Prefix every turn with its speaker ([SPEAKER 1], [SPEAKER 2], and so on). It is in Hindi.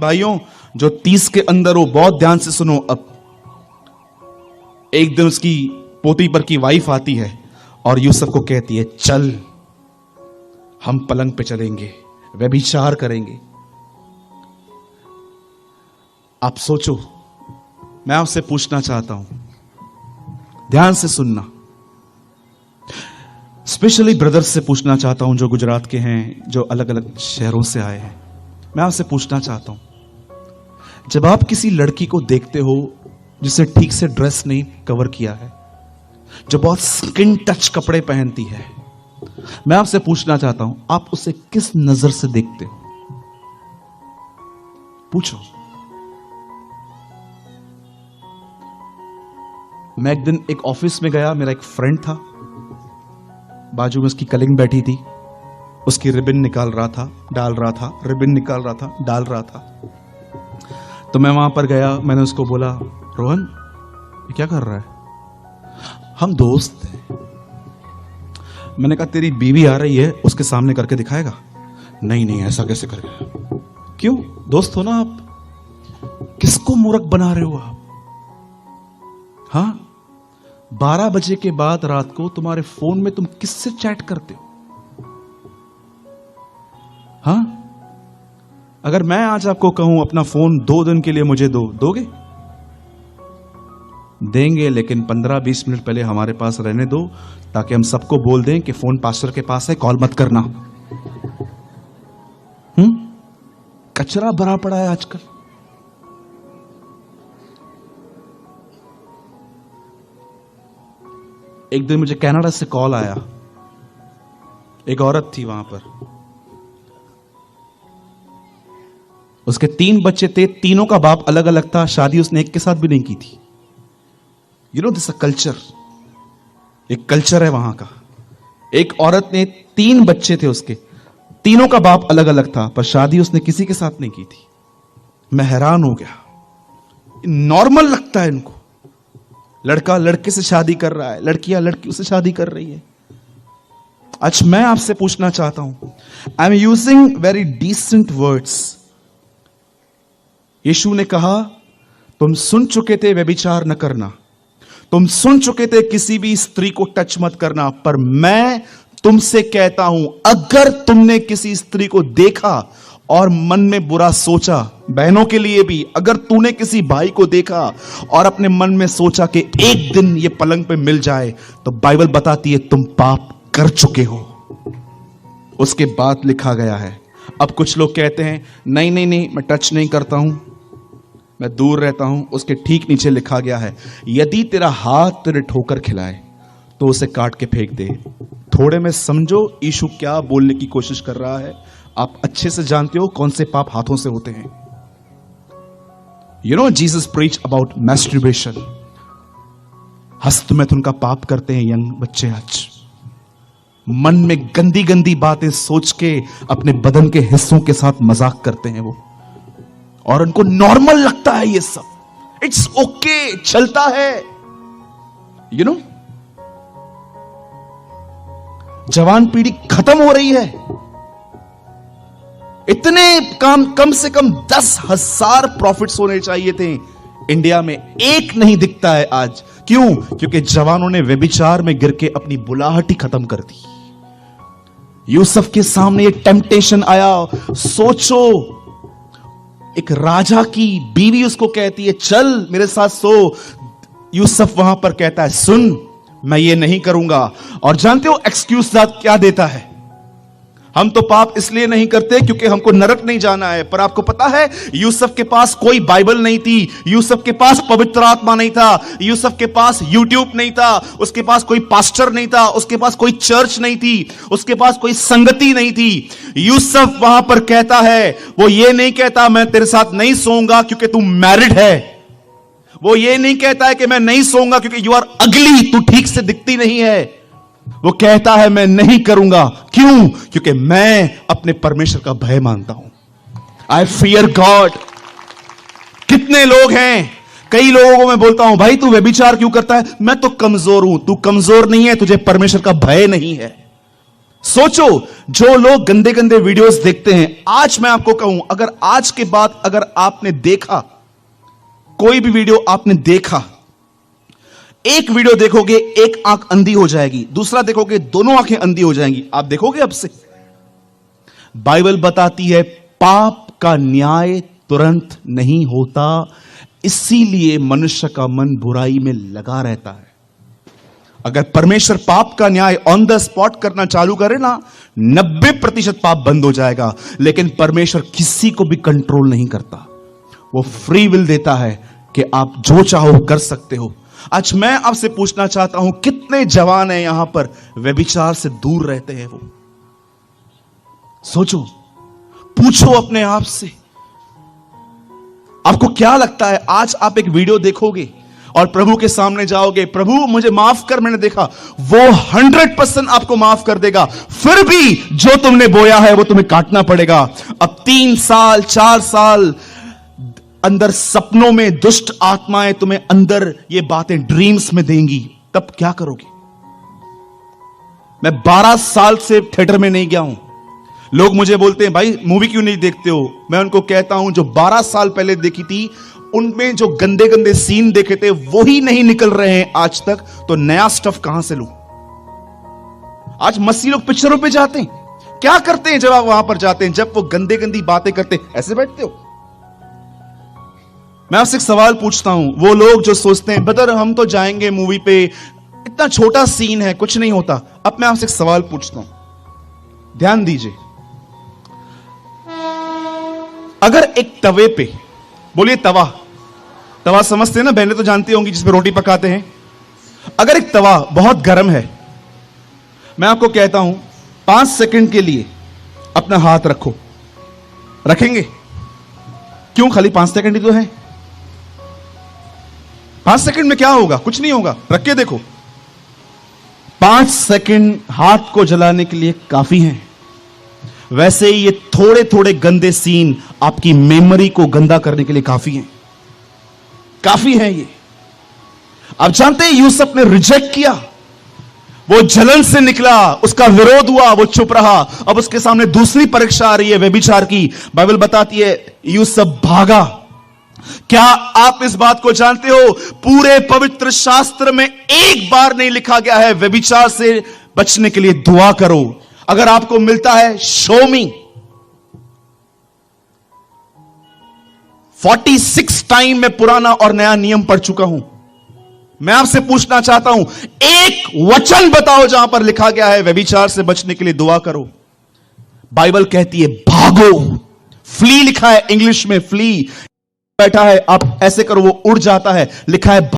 [SPEAKER 1] भाइयों, जो 30 के अंदर हो, बहुत ध्यान से सुनो। अब एक दिन उसकी पोती पर की वाइफ आती है और यूसुफ को कहती है, चल हम पलंग पे चलेंगे, व्यभिचार करेंगे। आप सोचो, मैं आपसे पूछना चाहता हूं, ध्यान से सुनना, स्पेशली ब्रदर्स से पूछना चाहता हूं जो गुजरात के हैं, जो अलग अलग शहरों से आए हैं। मैं आपसे पूछना चाहता हूं, जब आप किसी लड़की को देखते हो जिसे ठीक से ड्रेस नहीं कवर किया है, जो बहुत स्किन टच कपड़े पहनती है, मैं आपसे पूछना चाहता हूं, आप उसे किस नजर से देखते हो? पूछो। मैं एक दिन एक ऑफिस में गया, मेरा एक फ्रेंड था, बाजू में उसकी कलीग बैठी थी, उसकी रिबन निकाल रहा था, डाल रहा था, रिबन निकाल रहा था, डाल रहा था। तो मैं वहां पर गया, मैंने उसको बोला, रोहन ये क्या कर रहा है? हम दोस्त हैं। मैंने कहा, तेरी बीवी आ रही है, उसके सामने करके दिखाएगा? नहीं नहीं, ऐसा कैसे करेगा? क्यों? दोस्त हो ना आप, किसको मूर्ख बना रहे हो आप? हाँ, 12 बजे के बाद रात को तुम्हारे फोन में तुम किससे चैट करते हो? हाँ, अगर मैं आज आपको कहूं अपना फोन 2 दिन के लिए मुझे दोगे? देंगे, लेकिन 15-20 मिनट पहले हमारे पास रहने दो, ताकि हम सबको बोल दें कि फोन पास्टर के पास है, कॉल मत करना। कचरा भरा पड़ा है आजकल। एक दिन मुझे कनाडा से कॉल आया, एक औरत थी वहां पर, उसके 3 बच्चे थे, तीनों का बाप अलग अलग था, शादी उसने एक के साथ भी नहीं की थी। You know this a culture, एक कल्चर है वहां का। एक औरत ने 3 बच्चे थे उसके, तीनों का बाप अलग अलग था, पर शादी उसने किसी के साथ नहीं की थी। मैं हैरान हो गया, नॉर्मल लगता है इनको, लड़का लड़के से शादी कर रहा है, लड़कियां लड़कियों से शादी कर रही है। आज मैं आपसे पूछना चाहता हूं, I am using very decent words. Yeshu ने कहा, तुम सुन चुके थे व्यभिचार न करना, तुम सुन चुके थे किसी भी स्त्री को टच मत करना, पर मैं तुमसे कहता हूं, अगर तुमने किसी स्त्री को देखा और मन में बुरा सोचा, बहनों के लिए भी, अगर तूने किसी भाई को देखा और अपने मन में सोचा कि एक दिन ये पलंग पे मिल जाए, तो बाइबल बताती है तुम पाप कर चुके हो। उसके बाद लिखा गया है। अब कुछ लोग कहते हैं, नहीं नहीं नहीं, मैं टच नहीं करता हूं, मैं दूर रहता हूं। उसके ठीक नीचे लिखा गया है, यदि तेरा हाथ तेरे ठोकर खिलाए तो उसे काट के फेंक दे। थोड़े में समझो यीशु क्या बोलने की कोशिश कर रहा है। आप अच्छे से जानते हो कौन से पाप हाथों से होते हैं। You know Jesus preach about masturbation. हस्तमैथुन का पाप करते हैं यंग बच्चे आज, मन में गंदी गंदी बातें सोच के अपने बदन के हिस्सों के साथ मजाक करते हैं वो, और उनको नॉर्मल लगता है ये सब। इट्स ओके, चलता है। यू नो, जवान पीढ़ी खत्म हो रही है। इतने कम से कम 10,000 प्रॉफिट्स होने चाहिए थे इंडिया में, एक नहीं दिखता है आज। क्यों? क्योंकि जवानों ने व्यभिचार में गिर के अपनी बुलाहट ही खत्म कर दी। यूसुफ के सामने एक टेम्पटेशन आया। सोचो, एक राजा की बीवी उसको कहती है, चल मेरे साथ सो। यूसुफ वहां पर कहता है, सुन मैं ये नहीं करूंगा। और जानते हो एक्सक्यूज क्या देता है? हम तो पाप इसलिए नहीं करते क्योंकि हमको नरक नहीं जाना है। पर आपको पता है, यूसुफ के पास कोई बाइबल नहीं थी, यूसुफ के पास पवित्र आत्मा नहीं था, यूसुफ के पास यूट्यूब नहीं था, उसके पास कोई पास्टर नहीं था, उसके पास कोई चर्च नहीं थी, उसके पास कोई संगति नहीं थी। यूसुफ वहां पर कहता है, वो ये नहीं कहता मैं तेरे साथ नहीं सोऊंगा क्योंकि तू मैरिड है, वो ये नहीं कहता है कि मैं नहीं सोऊंगा क्योंकि यू आर अगली, तू ठीक से दिखती नहीं है। वो कहता है मैं नहीं करूंगा। क्यों? क्योंकि मैं अपने परमेश्वर का भय मानता हूं। I fear God. कितने लोग हैं, कई लोगों को मैं बोलता हूं, भाई तू व्यभिचार क्यों करता है? मैं तो कमजोर हूं। तू कमजोर नहीं है, तुझे परमेश्वर का भय नहीं है। सोचो, जो लोग गंदे गंदे वीडियोस देखते हैं, आज मैं आपको कहूं, अगर आज के बाद अगर आपने देखा कोई भी वीडियो, आपने देखा, एक वीडियो देखोगे एक आंख अंधी हो जाएगी, दूसरा देखोगे दोनों आंखें अंधी हो जाएंगी। आप देखोगे अब से? बाइबल बताती है पाप का न्याय तुरंत नहीं होता, इसीलिए मनुष्य का मन बुराई में लगा रहता है। अगर परमेश्वर पाप का न्याय ऑन द स्पॉट करना चालू करे ना, 90% पाप बंद हो जाएगा। लेकिन परमेश्वर किसी को भी कंट्रोल नहीं करता, वो फ्री विल देता है कि आप जो चाहो कर सकते हो। आज मैं आपसे पूछना चाहता हूं, कितने जवान हैं यहां पर व्यभिचार से दूर रहते हैं? वो सोचो, पूछो अपने आप से, आपको क्या लगता है? आज आप एक वीडियो देखोगे और प्रभु के सामने जाओगे, प्रभु मुझे माफ कर, मैंने देखा, वो 100% आपको माफ कर देगा। फिर भी जो तुमने बोया है वो तुम्हें काटना पड़ेगा। अब 3 साल 4 साल अंदर सपनों में दुष्ट आत्माएं तुम्हें अंदर ये बातें ड्रीम्स में देंगी, तब क्या करोगे? मैं 12 साल से थिएटर में नहीं गया हूं। लोग मुझे बोलते हैं, भाई मूवी क्यों नहीं देखते हो? मैं उनको कहता हूं, जो 12 साल पहले देखी थी उनमें जो गंदे गंदे सीन देखे थे वो ही नहीं निकल रहे हैं आज तक, तो नया स्टफ कहां से लूं? आज मसीह लोग पिक्चरों पे जाते हैं, क्या करते हैं जब आप वहां पर जाते हैं? जब वो गंदे गंदी बातें करते ऐसे बैठते हो? मैं आपसे एक सवाल पूछता हूं, वो लोग जो सोचते हैं ब्रदर हम तो जाएंगे मूवी पे, इतना छोटा सीन है कुछ नहीं होता। अब मैं आपसे एक सवाल पूछता हूं, ध्यान दीजिए। अगर एक तवे पे, बोलिए तवा, तवा समझते हैं ना, बहनें तो जानती होंगी जिस पे रोटी पकाते हैं। अगर एक तवा बहुत गर्म है, मैं आपको कहता हूं 5 सेकंड के लिए अपना हाथ रखो, रखेंगे? क्यों? खाली 5 सेकंड ही तो है। 5 सेकंड में क्या होगा? कुछ नहीं होगा, रख के देखो। 5 सेकंड हाथ को जलाने के लिए काफी हैं। वैसे ही ये थोड़े थोड़े गंदे सीन आपकी मेमोरी को गंदा करने के लिए काफी हैं, काफी हैं ये। आप जानते हैं यूसुफ ने रिजेक्ट किया, वो जलन से निकला, उसका विरोध हुआ, वो चुप रहा। अब उसके सामने दूसरी परीक्षा आ रही है व्यभिचार की। बाइबल बताती है यूसुफ भागा। क्या आप इस बात को जानते हो? पूरे पवित्र शास्त्र में एक बार नहीं लिखा गया है व्यभिचार से बचने के लिए दुआ करो। अगर आपको मिलता है, शो मी। 46 टाइम मैं पुराना और नया नियम पढ़ चुका हूं। मैं आपसे पूछना चाहता हूं, एक वचन बताओ जहां पर लिखा गया है व्यभिचार से बचने के लिए दुआ करो। बाइबल कहती है भागो। फ्ली लिखा है इंग्लिश में, फ्ली बैठा है, आप ऐसे करो वो उड़ जाता है, लिखा है